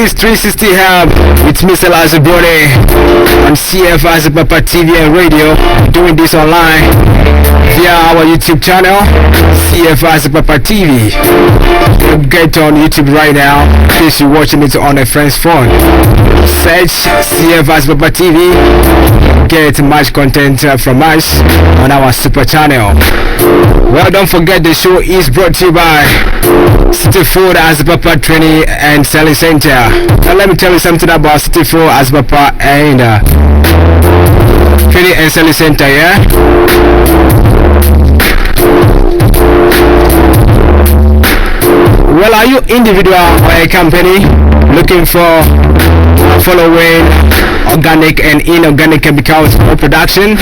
is 360 Hub with me, Salasi, Broni on ADZEPAPA TV and radio. Doing this online via our YouTube channel, ADZEPAPA TV. Get on YouTube right now in case you're watching it on a friend's phone. Search ADZEPAPA TV. Get much content from us on our super channel. Well, don't forget the show is brought to you by City Food ADZEPAPA Training and Selling Center. Now let me tell you something about City Food ADZEPAPA and Training and Selling Center, yeah? Well, are you individual or a company looking for following organic and inorganic chemicals for production?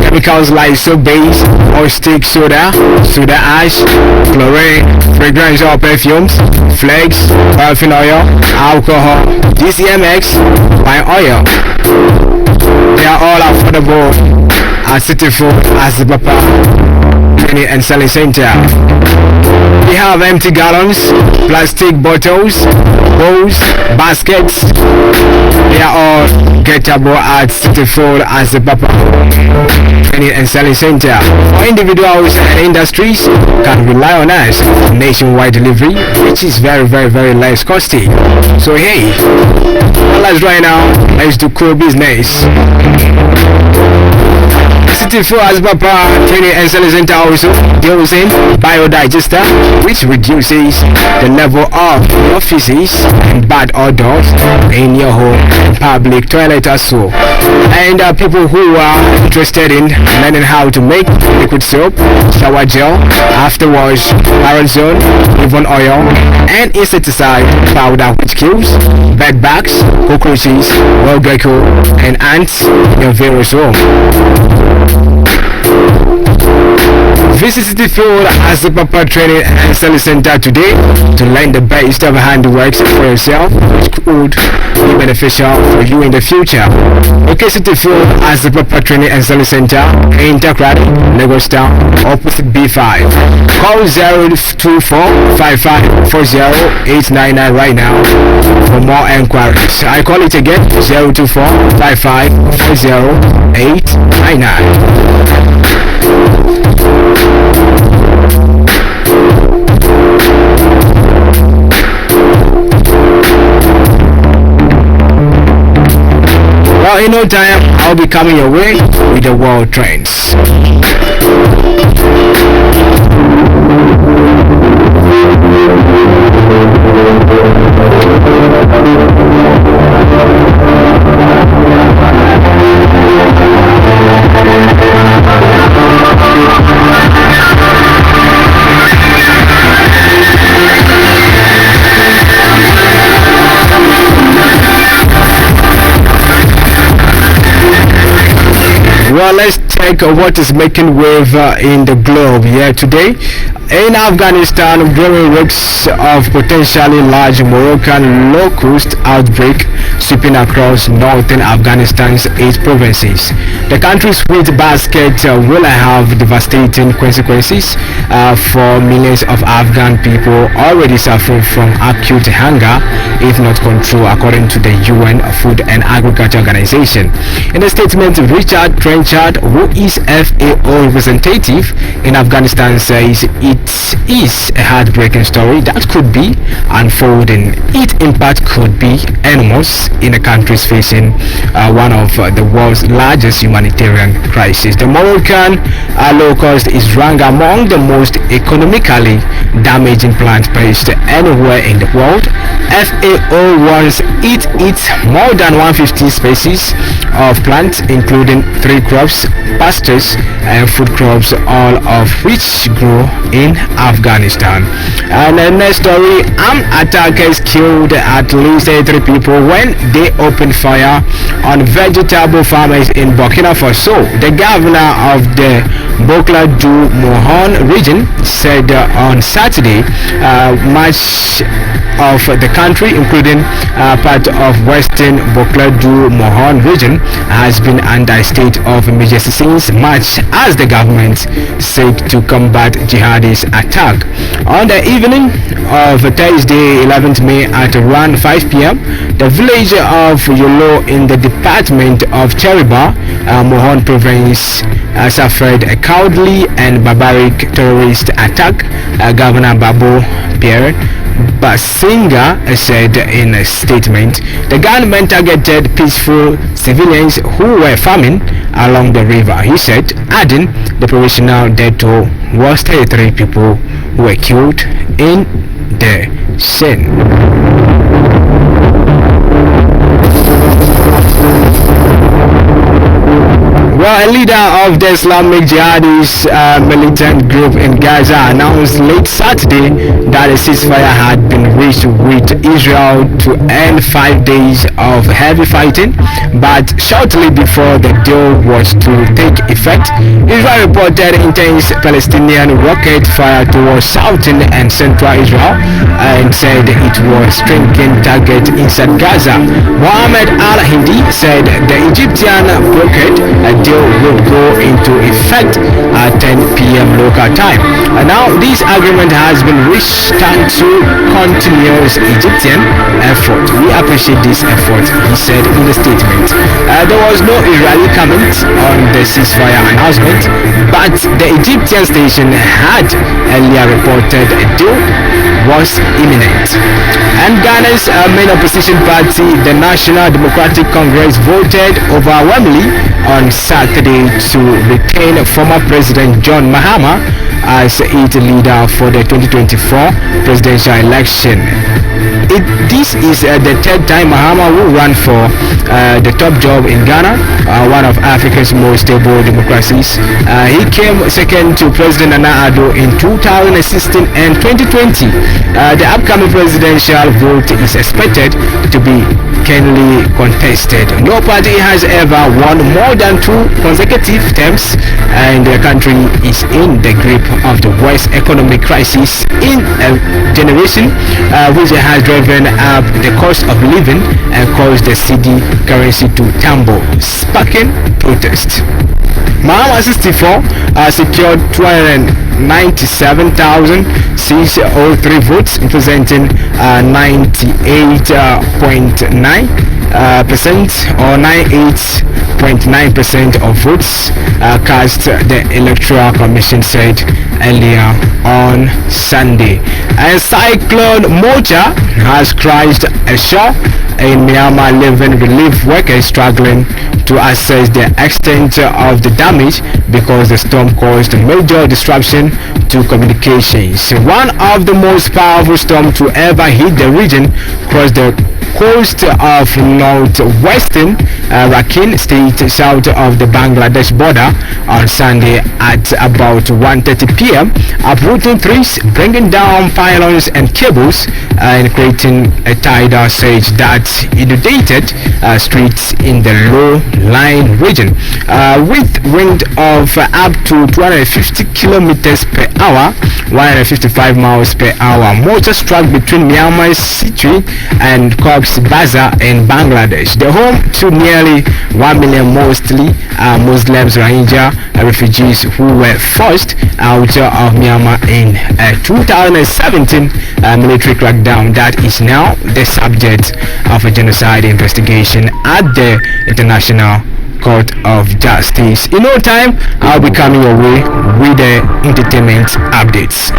Chemicals like soap base, caustic soda, soda ash, chlorine, fragrance or perfumes, flakes, paraffin oil, alcohol, DCMX, wine oil. They are all affordable at City Food ADZEPAPA Training and Selling Center. We have empty gallons, plastic bottles, bowls, baskets. They are all gettable at City Food ADZEPAPA Training and Selling Center. For individuals and industries, can rely on us for nationwide delivery, which is very less costly. So hey, let's right now, let's do cool business. City Food ADZEPAPA Training and Selling Center also deals in biodigester, which reduces the level of your feces and bad odors in your home and public toilet also. And people who are interested in learning how to make liquid soap, shower gel, afterwash, aerosol, even oil, and insecticide powder which kills bed bugs, cockroaches, wild gecko, and ants in your various home. Visit City Food ADZEPAPA Training and Selling Center today to learn the best of handworks for yourself, which could be beneficial for you in the future. Okay, City Food ADZEPAPA Training and Selling Center in Takrady, Lagos Town, opposite B5. Call 024-5540-899 right now for more enquiries. I call it again, 024-5540-899. Well, in no time, I'll be coming your way with the world trends. Well, let's check what is making wave in the globe here today. In Afghanistan, growing risks of potentially large Moroccan locust outbreak sweeping across northern Afghanistan's 8 provinces. The country's wheat basket will have devastating consequences for millions of Afghan people already suffering from acute hunger, if not control, according to the UN Food and Agriculture Organization. In a statement, Richard Trenchard, who is FAO representative in Afghanistan, says it is a heartbreaking story that could be unfolding. Its impact could be enormous in a country facing one of the world's largest humanitarian crises. The Moroccan locust is ranked among the most economically damaging plant pests anywhere in the world. FAO warns it eats more than 150 species of plants, including 3 crops, pastures, and food crops, all of which grow in Afghanistan. And the next story, armed attackers killed at least 3 people when they opened fire on vegetable farmers in Burkina Faso. The governor of the Bokla Du Mohon region said on Saturday much of the country, including part of western Bokla Du Mohon region, has been under a state of emergency since March as the government sought to combat jihadist attack. On the evening of Thursday 11th May at around 5 p.m., the village of Yolo in the department of Cheriba, Mohon province, suffered a cowardly and barbaric terrorist attack. Governor Babu Pierre Basinga said in a statement, the gunmen targeted peaceful civilians who were farming along the river. He said, adding, the provisional death toll was 33 people who were killed in the scene. Well, a leader of the Islamic Jihadist militant group in Gaza announced late Saturday that a ceasefire had been reached with Israel to end 5 days of heavy fighting, but shortly before the deal was to take effect, Israel reported intense Palestinian rocket fire towards southern and central Israel and said it was striking targets inside Gaza. Mohammed Al-Hindi said the Egyptian blockade deal would go into effect at 10 p.m. local time. And now this agreement has been reached thanks to continuous Egyptian effort. We appreciate this effort, he said in a statement. There was no Israeli comment on the ceasefire announcement, but the Egyptian station had earlier reported a deal was imminent. And Ghana's main opposition party, the National Democratic Congress, voted overwhelmingly on Saturday to retain former President John Mahama as its leader for the 2024 presidential election. This is the third time Mahama will run for the top job in Ghana, one of Africa's most stable democracies. He came second to President Nana Addo in 2016 and 2020. The upcoming presidential vote is expected to be keenly contested. No party has ever won more than 2 consecutive terms, and the country is in the grip of the worst economic crisis in a generation, which has driven up the cost of living and caused the cedi currency to tumble, sparking protest. Mahama 64 secured 297,603 votes, representing 98.9% or 98.9% of votes cast, the Electoral Commission said earlier on Sunday. And Cyclone Mocha has crashed ashore in Myanmar, leaving relief workers struggling to assess the extent of the damage because the storm caused major disruption to communications. One of the most powerful storms to ever hit the region crossed the coast of northwestern Rakhine state south of the Bangladesh border on Sunday at about 1:30 p.m., uprooting trees, bringing down pylons and cables, and creating a tidal surge that inundated streets in the low-lying region. With wind of up to 250 kilometers per hour, 155 miles per hour, Mocha struck between Myanmar's Sitri and Cox's Bazar in Bangladesh, the home to nearly 1 million mostly Muslims Rohingya refugees who were forced out of Myanmar in 2017 military crackdown that is now the subject of a genocide investigation at the International Court of Justice. In no time, I'll be coming your way with the entertainment updates.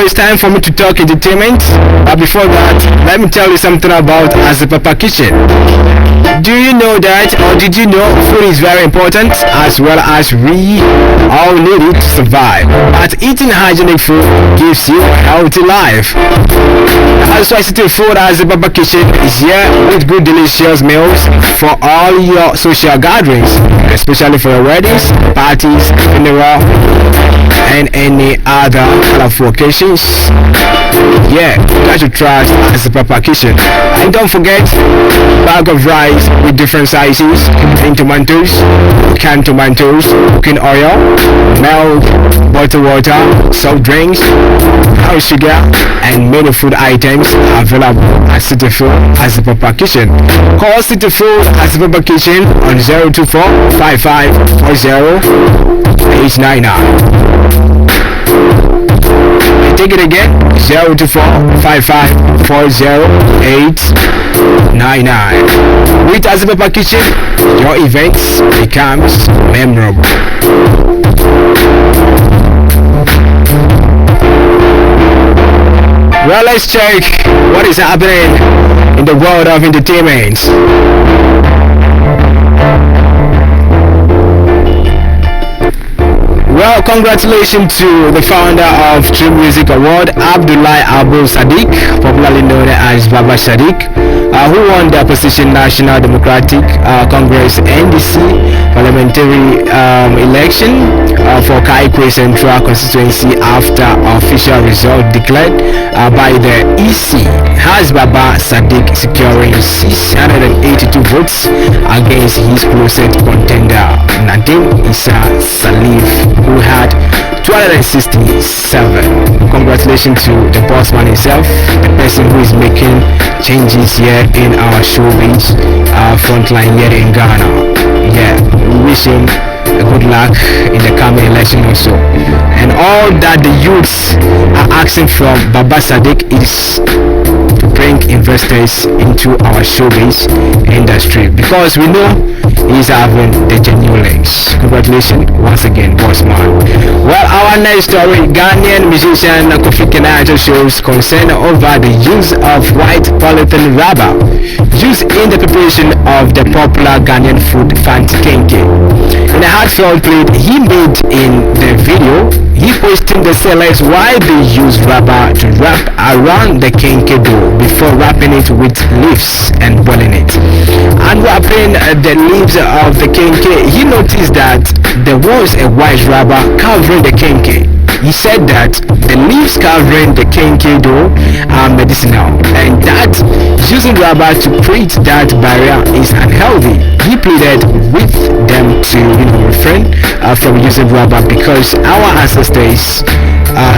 it's time for me to talk entertainment. But before that, let me tell you something about ADZEPAPA Kitchen. Do you know that, or did you know food is very important, as well as we all need it to survive? But eating hygienic food gives you a healthy life. That's why City Food ADZEPAPA Kitchen is here with good delicious meals for all your social gatherings, especially for your weddings, parties, funeral, and any other colorful occasions. Yeah, you guys should try ADZEPAPA Kitchen. And don't forget, bag of rice with different sizes, and tomatoes, canned tomatoes, cooking oil, milk, bottled water, soft drinks, brown sugar, and many food items are available at City Food ADZEPAPA Kitchen. Call City Food ADZEPAPA Kitchen on 024 5540 899. Take it again, 024-5540-899. With ADZEPAPA Kitchen, your events becomes memorable. Well, let's check what is happening in the world of entertainment. Well, congratulations to the founder of True Music Award, Abdullahi Abu Sadiq, popularly known as Baba Sadiq, who won the opposition National Democratic Congress NDC parliamentary election for Kaikwe Central constituency after official result declared by the EC, has Baba Sadiq securing 682 votes against his closest contender Nadim Issa Salif, who had 267. Congratulations to the boss man himself, the person who is making changes here in our showbiz frontline here in Ghana. Yeah, we wish him good luck in the coming election also. And all that the youths are asking from Baba Sadiq is to bring investors into our showbiz industry, because we know he's having the genuine links. Congratulations once again, boss man. Well, our next story, Ghanaian musician Kofi Kenyatta shows concern over the use of white polythene rubber used in the preparation of the popular Ghanaian food fanti kenke. In a heartfelt plea he made in the video, he questioned the sellers why they use rubber to wrap around the kenke dough before wrapping it with leaves and boiling it. Unwrapping the leaves of the kenke, he noticed that there was a white rubber covering the kenke. He said that the leaves covering the kenke dough are medicinal, and that using rubber to create that barrier is unhealthy. He pleaded with them to refrain from using rubber because our ancestors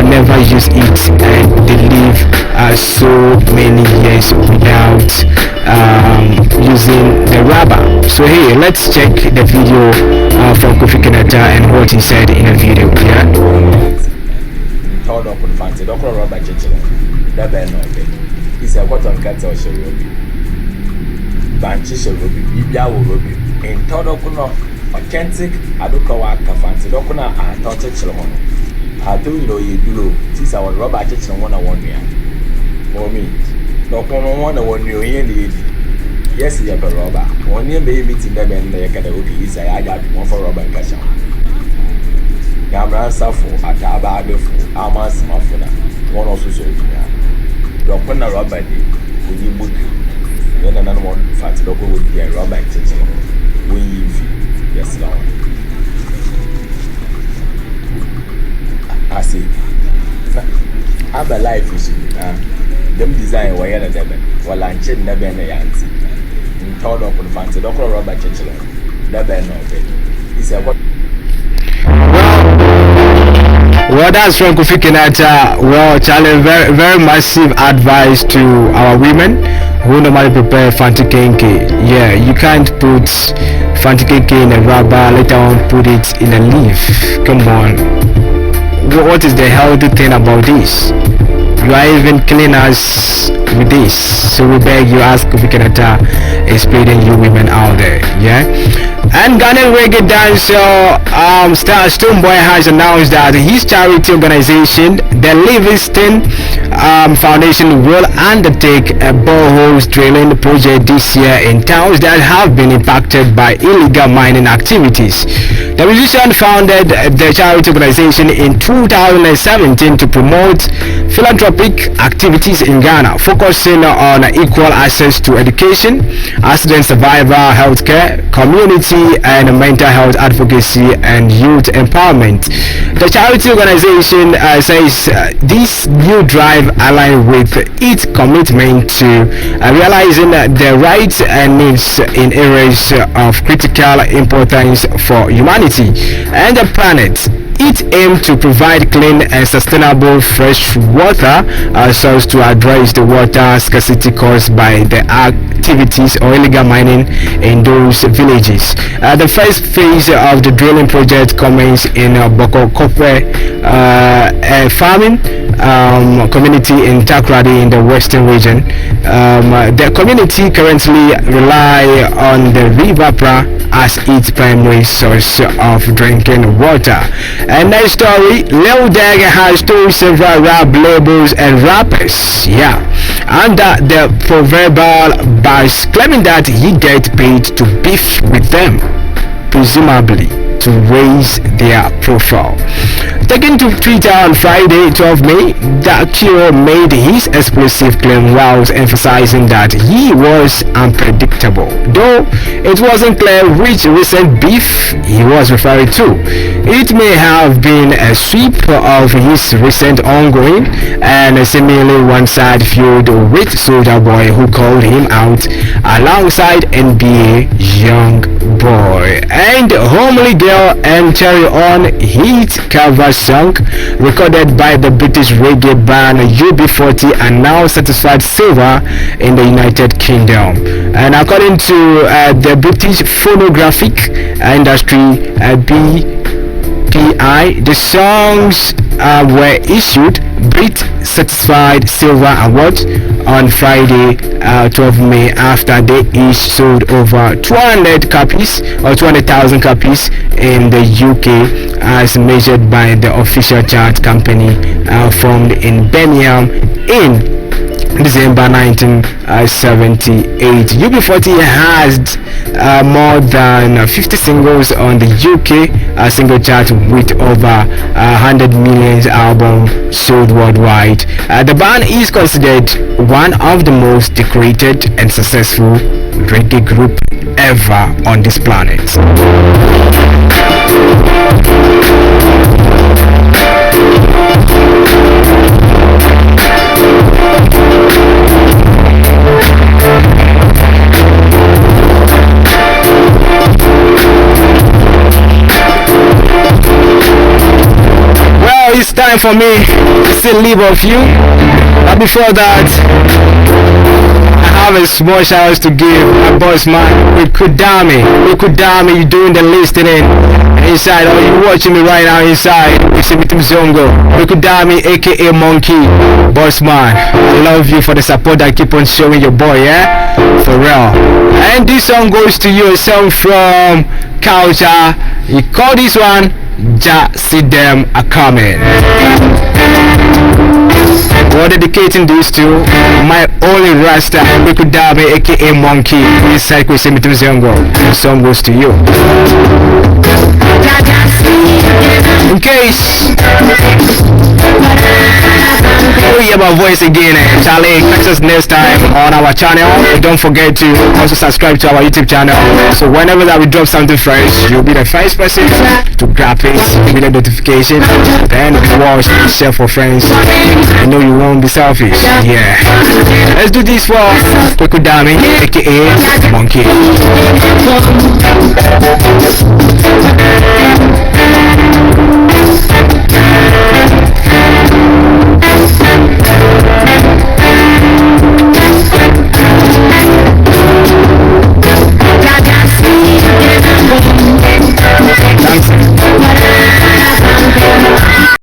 never used it, and they live so many years without using the rubber. So here, let's check the video from Kofi Kenyatta and what he said in a video. Yeah. Told up on fancy, don't rubber chicken. That bad no bed. He said, what on cats or shall be? Banchi shall be, Bibia will be. In told up on authentic, I don't call a fancy, don't know I thought children. I do you know you do, since our rubber chicken 101 year. For me, no one 1 year indeed. Yes, you have a rubber. 1 year may meet in them and they can okay, say I got one for rubber cash. Yamra Safo, Ataba Befo, Amas Mafuna, one also so. Drop on a rubber day, when you book you. Then another one, fat local would be a rubber kitchen. When you feel, yes, Lord. I see. I have a life issue. Them design wire and them, while I'm checking the banner yancy. In told up on fancy, don't rubber kitchen. That banner, he said, what? Well, that's from Kofi Kenyatta. Well, Charlie, very massive advice to our women who normally prepare fanti kenke. Yeah, you can't put fanti kenke in a rubber, later on put it in a leaf. Come on. What is the healthy thing about this? You are even killing us with this. So we beg you, ask Vikenata explaining you women out there. Yeah. And Ghanaian reggae dancer Star Stoneboy has announced that his charity organization, the Livingston Foundation, will undertake a boreholes drilling project this year in towns that have been impacted by illegal mining activities. The musician founded the charity organization in 2017 to promote philanthropic activities in Ghana, focusing on equal access to education, accident survivor healthcare, community and mental health advocacy, and youth empowerment. The charity organization says this new drive aligns with its commitment to realizing the rights and needs in areas of critical importance for humanity and the planet. It aims to provide clean and sustainable fresh water so as to address the water scarcity caused by the activities or illegal mining in those villages. The first phase of the drilling project commenced in Boko Kopwe farming community in Takrady in the western region. The community currently rely on the River Pra as its primary source of drinking water. And next story, Lil Dag has told several rap labels and rappers, under the proverbial bars, claiming that he get paid to beef with them, presumably to raise their profile. Taken to Twitter on Friday, 12 May, Dakio made his explosive claim whilst emphasizing that he was unpredictable, though it wasn't clear which recent beef he was referring to. It may have been a sweep of his recent ongoing and seemingly one-side feud with Soulja Boy, who called him out alongside NBA Young Boy and Homely Girl and Cherry On hit cover song recorded by the British reggae band UB40 and now certified silver in the United Kingdom. And according to the British phonographic industry BPI, the songs were issued Brit Certified Silver Award on Friday, 12 May, after they each sold over 200 copies or 200,000 copies in the UK, as measured by the official chart company formed in Birmingham in December 1978. UB40 has more than 50 singles on the UK single chart with over 100 million albums sold worldwide. The band is considered one of the most decorated and successful reggae group ever on this planet. It's time for me to say leave of you. But before that, I have a small shout out to give my boss man Wikudami, you doing the listening inside, or you watching me right now inside. Wishimitim Zongo, Wikudami aka Monkey, boss man. I love you for the support that keep on showing your boy, for real. And this song goes to you, a song from Culture. You call this one Just See Them A Coming. We're dedicating this to my only Rasta, Wikudami aka Monkey, inside Kwesimitim Zongo. The song goes to you. In case you hear my voice again, Charlie, catch us next time on our channel. And don't forget to also subscribe to our YouTube channel, so whenever that we drop something fresh, you'll be the first person to grab it with a notification, then watch, share for friends. I know you won't be selfish. Yeah, let's do this for Wikudami aka Monkey.